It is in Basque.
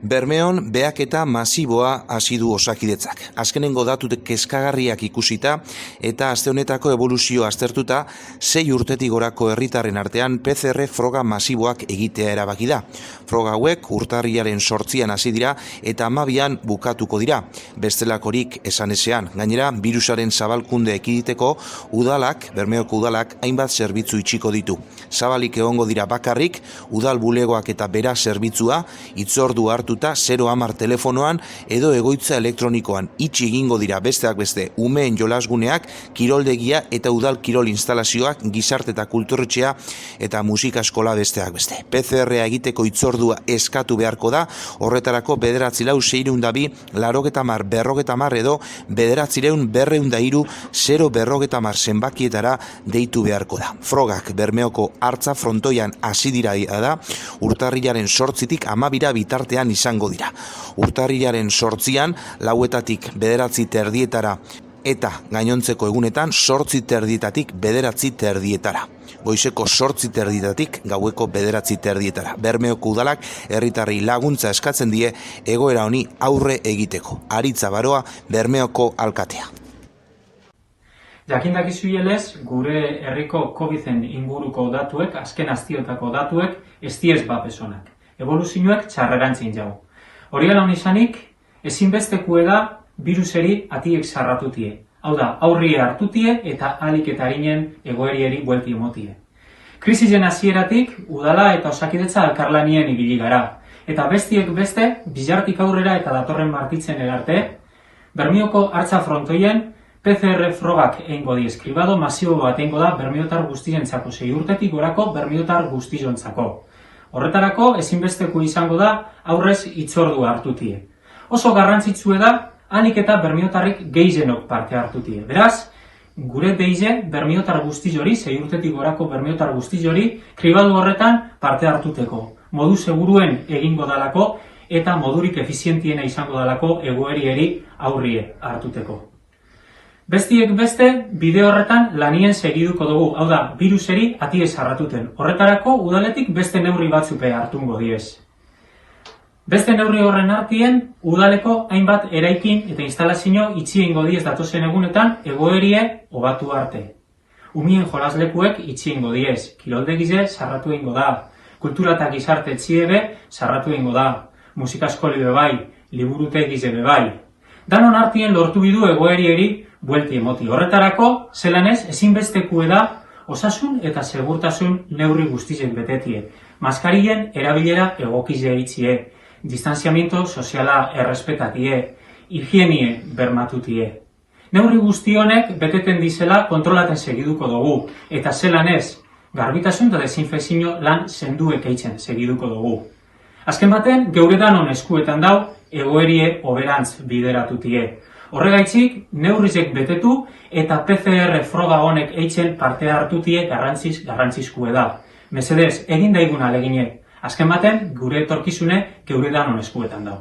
Bermeon behaketa masiboa hasi du Osakidetzak. Azkenengo datu kezkagarriak ikusita eta aste honetako eboluzioa aztertuta 6 urtetik gorako herritarren artean PCR froga masiboak egitea erabaki da. Froga hauek urtarrilaren 8an hasi dira eta 12an bukatuko dira. Bestelakorik esan ezean. Gainera, birusaren zabalkunde ekiditeko udalak, Bermeoko udalak hainbat zerbitzu itxiko ditu. Zabalik egongo dira bakarrik udal bulegoak eta bera zerbitzua hitzordu hartuta 010 telefonoan edo egoitza elektronikoan. Itxi egingo dira besteak beste umeen jolasguneak, kiroldegia eta udal kirol instalazioak, gizarte eta kulturretxea eta musika eskola besteak beste. PCR egiteko hitzordua eskatu beharko da, horretarako 944-290-40 edo 944-200-040 zenbakietara deitu beharko da. Frogak Bermeoko hartza frontoian hasi dira da, urtarrilaren 8tik 12 bitartean izango dira. Urtarrilaren 8an 4etatik 9:30 eta gainontzeko egunetan 8:30 9:30. Goizeko 8:30 gaueko 9:30. Bermeoko udalak herritarrei laguntza eskatzen die egoera honi aurre egiteko. Aritza Baroa, Bermeoko alkatea. Jakindakizuielez, gure herriko COVID-en inguruko datuek, azken astiotako datuek, ez diez bapesonak. Evoluzioak txarrerantzin jau. Hori ala izanik, ezinbestekue da biruseri atiek zarratutie. Hau da, aurrie hartutie eta alik eta harinen egoerieri buelti emotie. Krisizen hasieratik udala eta Osakidetza elkarlanien ibili gara. Eta bestiek beste, bilartik aurrera eta datorren martitzen erarte, Bermeoko hartza frontoien PCR frogak eingo di eskribado masibo bat eingo da bermeotar guztientzako, 6 urtetik gorako bermeotar guztiontzako. Horretarako ezinbesteko izango da aurrez hitzordua hartutie. Oso garrantzitsue da hanik eta bermeotarrik gehiezenok parte hartutie. Beraz, gure deize bermeotar guztiori, 6 urtetik gorako bermeotar guztiori, kribadu horretan parte hartuteko. Modu seguruen egingo dalako eta modurik efizientiena izango dalako egoerieri aurrie hartuteko. Bestiek beste, bideo horretan lanien segiduko dugu, hau da, biruseri atie zarratuten. Horretarako, udaletik beste neurri batzupe hartungo diez. Beste neurri horren artien, udaleko hainbat eraikin eta instalazio itxi eingo diez datozen egunetan egoerie hobatu arte. Umien jolaslekuek itxi eingo diez, kiroldegize sarratu eingo da, kultura eta gizarte etxiebe sarratu eingo da, musika eskoli bebai, liburutegize bebai. Danon artien lortu bidu egoerieri buelti emoti. Horretarako, zelanez, ezinbestekue da osasun eta segurtasun neurri guztizek betetie. Maskarien erabilera egokize itxie, distanziamiento soziala errespetatie, higienie bermatutie. Neurri guzti honek beteten dizela kontrolaten segiduko dugu, eta zelanez, garbitasun eta desinfekzio lan senduek eitzen segiduko dugu. Azken baten, geure danon eskuetan dau, egoerie hoberantz bideratutie. Horregaitzik, neurrizek betetu eta PCR froga honek eitzen parte hartutie garrantzizkue da. Mesedez, egin daigun alegine. Azken baten, gure etorkizune geure danon eskuetan dau.